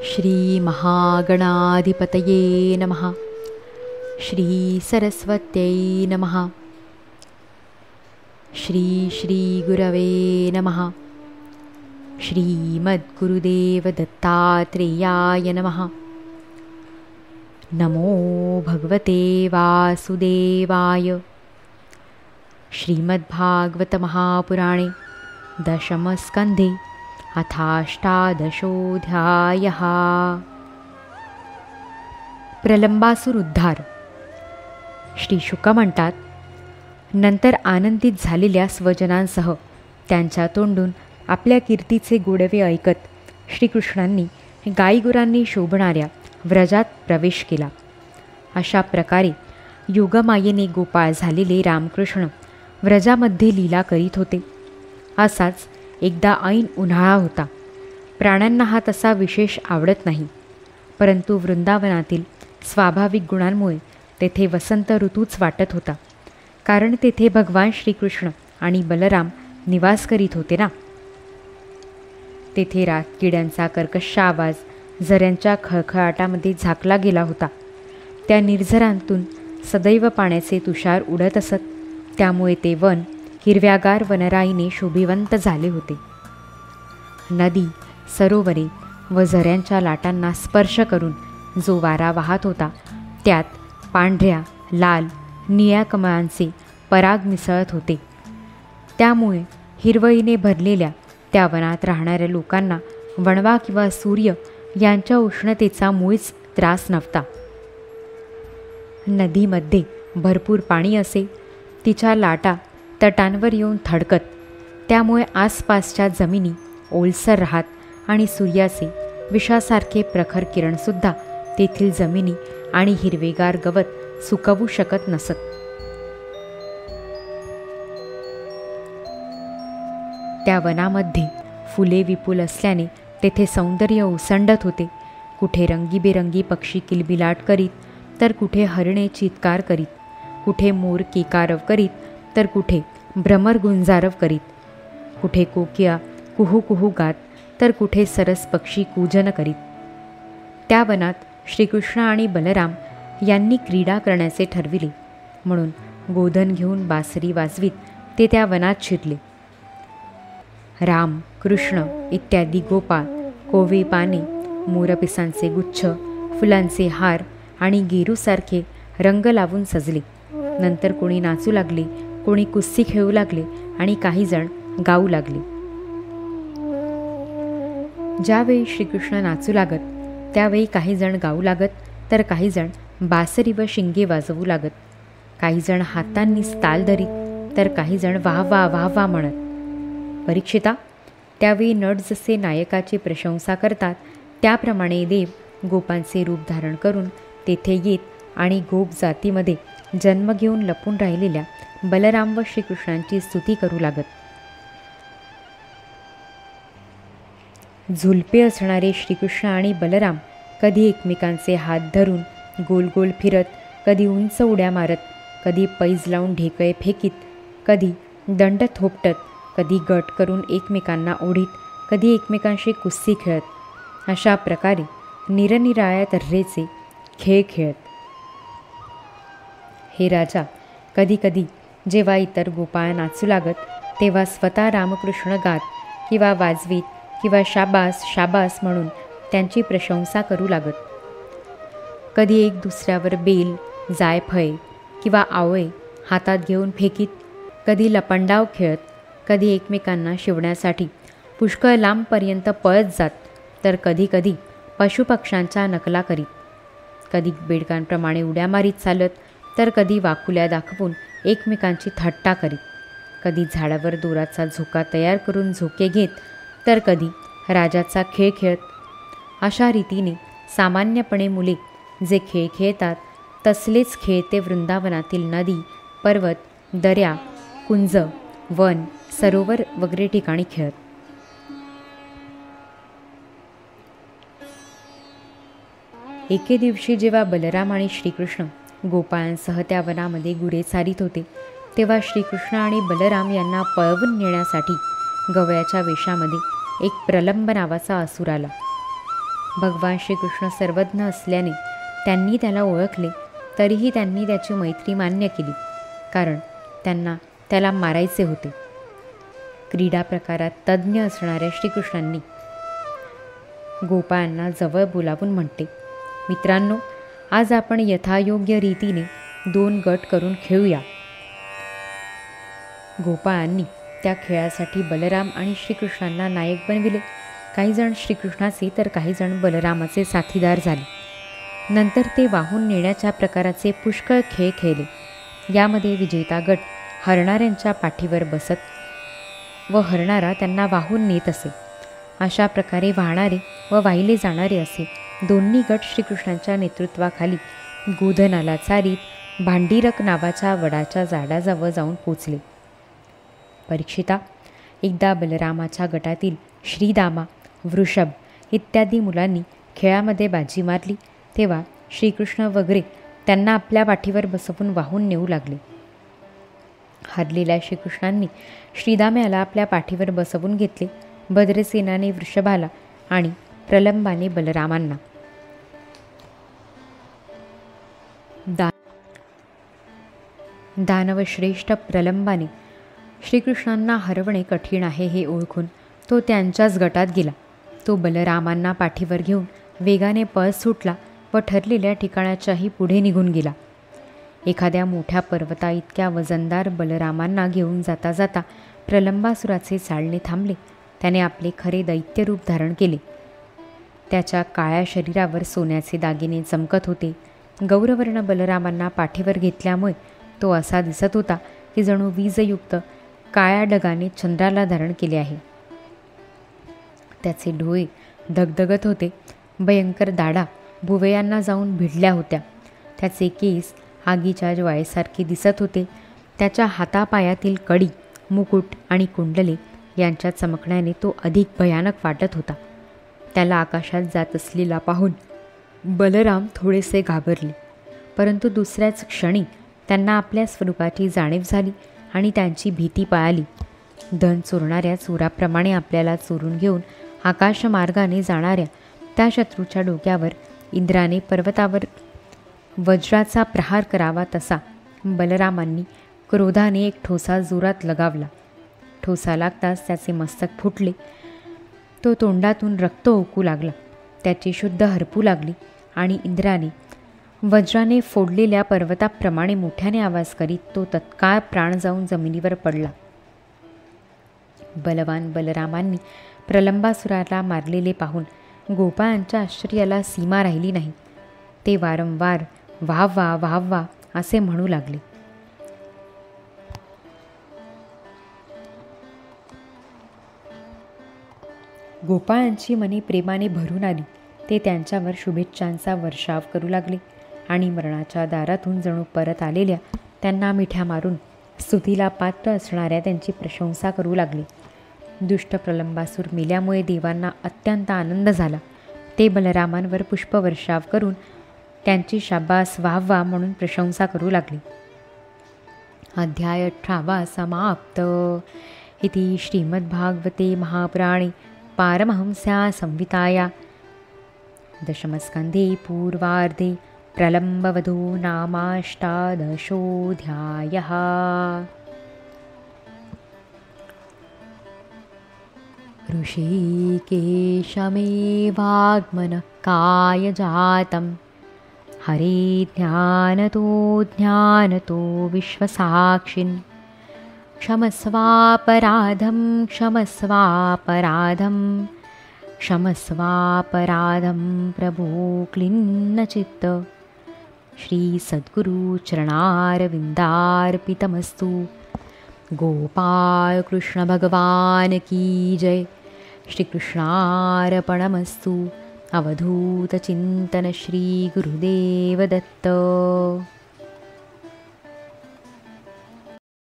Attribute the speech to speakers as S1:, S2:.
S1: श्री महागणाधिपतये नमः. श्री सरस्वत्यै नमः. श्री श्री गुरवे नमः. श्रीमद्गुरुदेव दत्तात्रेयाय नमः. नमो भगवते वासुदेवाय. श्रीमद्भागवत महापुराणे दशमस्कन्धे अथाष्टादशोऽध्यायः. प्रलंबासूर उद्धार. श्री शुक म्हणतात, नंतर आनंदित झालेल्या स्वजनांसह त्यांच्या तोंडून आपल्या कीर्तीचे गोडवे ऐकत श्रीकृष्णांनी गाईगुरांनी शोभणाऱ्या व्रजात प्रवेश केला. अशा प्रकारे योगमायेने गोपाळ झालेले रामकृष्ण व्रजामध्ये लीला करीत होते. असाच एकदा ऐन उन्हाळा होता. प्राण्यांना हा तसा विशेष आवडत नाही, परंतु वृंदावनातील स्वाभाविक गुणांमुळे तेथे वसंत ऋतूच वाटत होता, कारण तेथे भगवान श्रीकृष्ण आणि बलराम निवास करीत होते ना. तेथे रातकिड्यांचा कर्कश आवाज झऱ्यांच्या खळखळाटामध्ये झाकला गेला होता. त्या निर्झरांतून सदैव पाण्याचे तुषार उडत असत, त्यामुळे ते वन हिरव्यागार वनराईने शोभिवंत झाले होते. नदी, सरोवरे व झऱ्यांच्या लाटांना स्पर्श करून जो वारा वाहत होता, त्यात पांढऱ्या, लाल, निळ्या कमळांचे पराग मिसळत होते. त्यामुळे हिरवळीने भरलेल्या त्या वनात राहणाऱ्या लोकांना वणवा किंवा सूर्य यांच्या उष्णतेचा मुळीच त्रास नव्हता. नदीमध्ये भरपूर पाणी असे. तिच्या लाटा तटांवर येऊन थडकत, त्यामुळे आसपासच्या जमिनी ओलसर राहत आणि सूर्याचे विषासारखे प्रखर किरणसुद्धा तेथील जमिनी आणि हिरवेगार गवत सुकवू शकत नसत. त्या वनामध्ये फुले विपुल असल्याने तेथे सौंदर्य ओसंडत होते. कुठे रंगीबेरंगी पक्षी किलबिलाट करीत, तर कुठे हरणे चित्कार करीत, कुठे मोर केकारव करीत, तर कुठे भ्रमर गुंजारव करीत, कुठे कोकिळा कुहू कुहू गात, तर कुठे सरस पक्षी कूजन करीत. त्या वनात श्रीकृष्ण आणि बलराम यांनी क्रीडा करण्याचे ठरविले, म्हणून गोधन घेऊन बासरी वाजवीत ते त्या वनात शिरले. राम, कृष्ण इत्यादी गोपाळ कोवे पाने, मोरपिसांचे गुच्छ, फुलांचे हार आणि गेरूसारखे रंग लावून सजले. नंतर कोणी नाचू लागले, कोणी कुस्ती खेळू लागले आणि काही जण गाऊ लागले. ज्यावेळी श्रीकृष्ण नाचू लागत, त्यावेळी काही जण गाऊ लागत, तर काही जण बासरी व शिंगे वाजवू लागत. काही जण हातांनीच ताल धरीत, तर काही जण वाह वाह वाह वाह म्हणत. परीक्षिता, त्यावेळी नट जसे नायकाची प्रशंसा करतात, त्याप्रमाणे देव गोपांचे रूप धारण करून तेथे येत आणि गोप जातीमध्ये जन्म घेऊन लपून राहिलेल्या बलराम व श्रीकृष्णांची स्तुती करू लागत. झुलपे असणारे श्रीकृष्ण आणि बलराम कधी एकमेकांचे हात धरून गोल गोल फिरत, कधी उंच उड्या मारत, कधी पैज लावून ढेकळे फेकीत, कधी दंड थोपटत, कधी गट करून एकमेकांना ओढीत, कधी एकमेकांशी कुस्ती खेळत, अशा प्रकारे निरनिराळ्या तऱ्हेचे खेळ खेळत. हे राजा, कधीकधी जेव्हा इतर गोपाळ नाचू लागत, तेव्हा स्वतः रामकृष्ण गात किंवा वाजवीत किंवा शाबास शाबास म्हणून त्यांची प्रशंसा करू लागत. कधी एक दुसऱ्यावर बेल, जायफळे किंवा आवळे हातात घेऊन फेकीत, कधी लपंडाव खेळत, कधी एकमेकांना शिवण्यासाठी पुष्कळ लांबपर्यंत पळत जात, तर कधीकधी पशुपक्ष्यांच्या नकला करीत, कधी बेडकांप्रमाणे उड्या मारीत चालत, तर कधी वाकुल्या दाखवून एकमेकांची थट्टा करीत, कधी झाडावर दोराचा झोका तयार करून झोके घेत, तर कधी राजाचा खेळ खेळत. अशा रीतीने सामान्यपणे मुले जे खेळ खेळतात, तसलेच खेळ ते वृंदावनातील नदी, पर्वत, दऱ्या, कुंज, वन, सरोवर वगैरे ठिकाणी खेळत. एके दिवशी जेव्हा बलराम आणि श्रीकृष्ण गोपाळांसह त्या वनामध्ये गुरे चारीत होते, तेव्हा श्रीकृष्ण आणि बलराम यांना पळवून नेण्यासाठी गवयाच्या वेशामध्ये एक प्रलंब नावाचा असुर आला. भगवान श्रीकृष्ण सर्वज्ञ असल्याने त्यांनी त्याला ओळखले, तरीही त्यांनी त्याची मैत्री मान्य केली, कारण त्यांना त्याला मारायचे होते. क्रीडा प्रकारात तज्ज्ञ असणाऱ्या श्रीकृष्णांनी गोपाळांना जवळ बोलावून म्हटले, मित्रांनो, आज आपण यथायोग्य रीतीने 2 गट करून खेळूया. गोपाळांनी त्या खेळासाठी बलराम आणि श्रीकृष्णांना नायक बनविले. काही जण श्रीकृष्णाचे तर काही जण बलरामाचे साथीदार झाले. नंतर ते वाहून नेण्याच्या प्रकाराचे पुष्कळ खेळ खेळले. यामध्ये विजेता गट हरणाऱ्यांच्या पाठीवर बसत व हरणारा त्यांना वाहून नेत असे. अशा प्रकारे वाहणारे व वाहिले जाणारे असे दोन्ही गट श्रीकृष्णांच्या नेतृत्वाखाली गोधनाला चारीत भांडीरक नावाच्या वडाच्या झाडाजवळ जाऊन पोचले. परीक्षिता, एकदा बलरामाच्या गटातील श्रीदामा, वृषभ इत्यादी मुलांनी खेळामध्ये बाजी मारली, तेव्हा श्रीकृष्ण वगैरे त्यांना आपल्या पाठीवर बसवून वाहून नेऊ लागले. हारलेल्या श्रीकृष्णांनी श्रीदाम्याला आपल्या पाठीवर बसवून घेतले. भद्रसेनाने वृषभाला आणि प्रलंबाने बलरामांना. दानवश्रेष्ठ प्रलंबाने श्रीकृष्णांना हरवणे कठीण आहे हे ओळखून तो त्यांच्याच गटात गेला. तो बलरामांना पाठीवर घेऊन वेगाने पळ सुटला व ठरलेल्या ठिकाणाच्याही पुढे निघून गेला. एखाद्या मोठ्या पर्वता इतक्या वजनदार बलरामांना घेऊन जाता जाता प्रलंबासुराचे चालणे थांबले. त्याने आपले खरे दैत्यरूप धारण केले. त्याच्या काळ्या शरीरावर सोन्याचे दागिने चमकत होते. गौरवर्ण बलरामांना पाठीवर घेतल्यामुळे तो असा दिसत होता की जणू वीजयुक्त काळ्या ढगाने चंद्राला धारण केले आहे. त्याचे डोळे धगधगत होते. भयंकर दाढा भुवयांना जाऊन भिडल्या होत्या. त्याचे केस आगीच्या ज्वाळेसारखे दिसत होते. त्याच्या हातापायातील कडी, मुकुट आणि कुंडले यांच्या चमकण्याने तो अधिक भयानक वाटत होता. त्याला आकाशात जात असलेला पाहून बलराम थोडेसे घाबरले, परंतु दुसऱ्याच क्षणी त्यांना आपल्या स्वरूपाची जाणीव झाली आणि त्यांची भीती पळाली. धन चोरणाऱ्या चोराप्रमाणे आपल्याला चोरून घेऊन आकाशमार्गाने जाणाऱ्या त्या शत्रूच्या डोक्यावर इंद्राने पर्वतावर वज्राचा प्रहार करावा तसा बलरामांनी क्रोधाने एक ठोसा जोरात लगावला. ठोसा लागताच त्याचे मस्तक फुटले. तो तोंडातून रक्त ओकू लागला. त्याची शुद्ध हरपू लागली आणि इंद्राने वज्राने फोडलेल्या पर्वताप्रमाणे मोठ्याने आवाज करीत तो तत्काळ प्राण जाऊन जमिनीवर पडला. बलवान बलरामांनी प्रलंबासुराला मारलेले पाहून गोपाळांच्या आश्चर्याला सीमा राहिली नाही. ते वारंवार वाह वाह वाह वाह असे म्हणू लागले. गोपाळांची मने प्रेमाने भरून आली. ते त्यांच्यावर शुभेच्छांचा वर्षाव करू लागले आणि मरणाच्या दारातून जणू परत आलेल्या त्यांना मिठ्या मारून स्तुतीला पात्र असणाऱ्या त्यांची प्रशंसा करू लागले. दुष्ट प्रलंबासूर मेल्यामुळे देवांना अत्यंत आनंद झाला. ते बलरामांवर पुष्पवर्षाव करून त्यांची शाबास वाह वाह म्हणून प्रशंसा करू लागले. अध्याय 18 समाप्त. इति श्रीमद्भागवते महापुराणे पारमहंस्या संहिताया दशमस्कन्धे पूर्वार्धे प्रलम्बवधो नामाष्टादशोऽध्यायः. ऋषिकेशमेवाग्मनः कायजातं हरे ज्ञानतो विश्वसाक्षिन् क्षमस्वापराधं प्रभो क्लिन्नचित्त. श्री सद्गुरु चरणारविन्दार्पितमस्तु. गोपाल कृष्ण भगवान की जय. श्रीकृष्णार्पणमस्तु. अवधूत चिंतन श्री गुरुदेव दत्त.